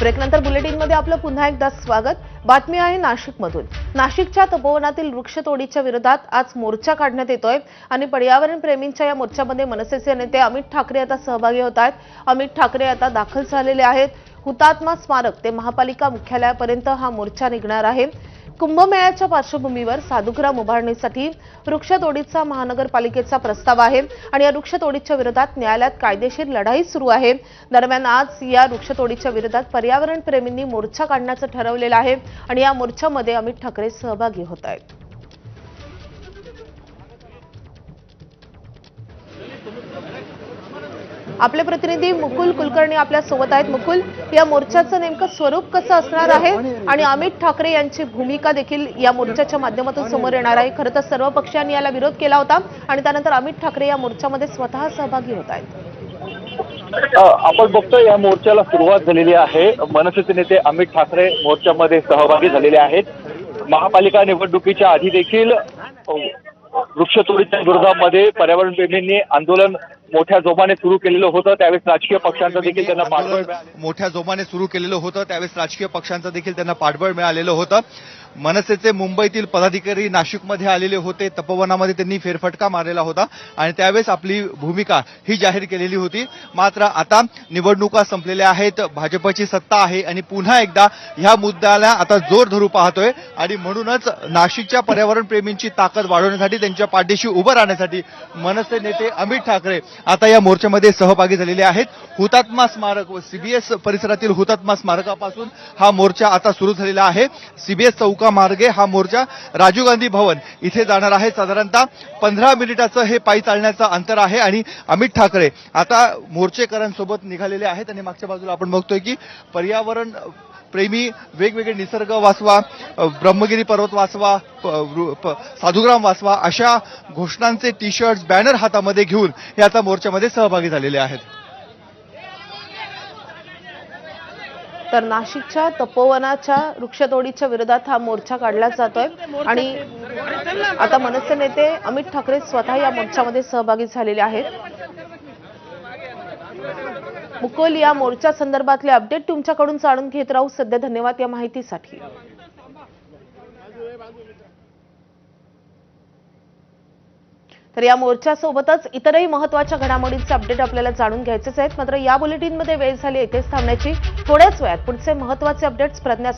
ब्रेकनंतर बुलेटिनमध्ये आपलं पुन्हा एकदा स्वागत। बातमी आहे नाशिकमधून। नाशिकच्या तपोवनातील वृक्षतोडीच्या विरोधात आज मोर्चा काढण्यात येतोय आणि पर्यावरण प्रेमींच्या या मोर्चामध्ये मनसेचे नेते अमित ठाकरे आता सहभागी होत आहेत। अमित ठाकरे आता दाखल झालेले आहेत। हुतात्मा स्मारक ते महापालिका मुख्यालयापर्यंत हा मोर्चा निघणार आहे। कुंभमेळ्याच्या पार्श्वभूमीवर साधुग्राम उभारणीसाठी वृक्षतोडीचा महानगरपालिकेचा प्रस्ताव आहे आणि या वृक्षतोडीच्या विरोधात न्यायालयात कायदेशीर लढाई सुरू आहे। दरम्यान आज या वृक्षतोडीच्या विरोधात पर्यावरण प्रेमींनी मोर्चा काढण्याचं ठरवलेलं आहे आणि या मोर्चामध्ये अमित ठाकरे सहभागी होत आहेत। आपले प्रतिनिधी मुकुल कुलकर्णी आपल्या सोबत आहेत। मुकुल, या मोर्चाचं नेमकं स्वरूप कसं असणार आहे आणि अमित ठाकरे यांची भूमिका देखील या मोर्चाच्या माध्यमातून समोर येणार आहे। खरं तर सर्व पक्षांनी याला विरोध केला होता आणि त्यानंतर अमित ठाकरे या मोर्चामध्ये स्वतः सहभागी होत आहेत। आपण बघतोय या मोर्चाला सुरुवात झालेली आहे। मनसेचे नेते अमित ठाकरे मोर्चामध्ये सहभागी झालेले आहेत। महापालिका निवडणुकीच्या आधी देखील वृक्षतोडीच्या विरोधामध्ये पर्यावरण प्रेमींनी आंदोलन मोठ्या जोमाने सुरू केलेलं होतं। त्यावेळेस राजकीय पक्षांचं देखील त्यांना पाठबळ मोठ्या जोमाने सुरू केलेलं होतं। त्यावेळेस राजकीय पक्षांचं देखील त्यांना पाठबळ मिळालेलं होतं। मनसेचे मुंबईतील पदाधिकारी नाशिकमध्ये आलेले होते। तपोवनामध्ये त्यांनी फेरफटका मारलेला होता आणि त्यावेळेस आपली भूमिका ही जाहीर केलेली होती। मात्र आता निवडणुका संपलेल्या आहेत, भाजपची सत्ता आहे आणि पुन्हा एकदा ह्या मुद्द्याला आता जोर धरू पाहतोय आणि म्हणूनच नाशिकच्या पर्यावरण प्रेमींची ताकद वाढवण्यासाठी, त्यांच्या पाठीशी उभं राहण्यासाठी मनसे नेते अमित ठाकरे आता या मोर्चामध्ये सहभागी झालेले आहेत। हुतात्मा स्मारक व सीबीएस परिसरातील हुतात्मा स्मारकापासून हा मोर्चा आता सुरू झालेला आहे। सीबीएस चौका मार्गे हा मोर्चा राजीव गांधी भवन इथे जाणार आहे। साधारणतः 15 मिनिटाचं हे पायी चालण्याचं अंतर आहे आणि अमित ठाकरे आता मोर्चेकरांसोबत निघालेले आहेत आणि मागच्या बाजूला आपण बघतोय की पर्यावरण प्रेमी वेगवेगळे निसर्ग वाचवा, ब्रह्मगिरी पर्वत वाचवा, साधुग्राम वाचवा अशा घोषणांचे टी शर्ट्स, बॅनर हातामध्ये घेऊन हे आता मोर्चामध्ये सहभागी झालेले आहेत। तर नाशिकच्या तपोवनाच्या वृक्षतोडीच्या विरोधात हा मोर्चा काढला जातोय आणि आता मनसे नेते अमित ठाकरे स्वतः या मोर्चामध्ये सहभागी झालेले आहेत। मुकुल, या मोर्चा संदर्भातले अपडेट तुमच्याकडून जाणून घेत राहू। सध्या धन्यवाद या माहितीसाठी। तर या मोर्चासोबतच इतरही महत्त्वाच्या घडामोडींचे अपडेट आपल्याला जाणून घ्यायचेच आहेत। मात्र या बुलेटिनमध्ये वेळ झाली इथेच थांबण्याची। थोड्याच वेळात पुढचे महत्त्वाचे अपडेट्स प्रज्ञा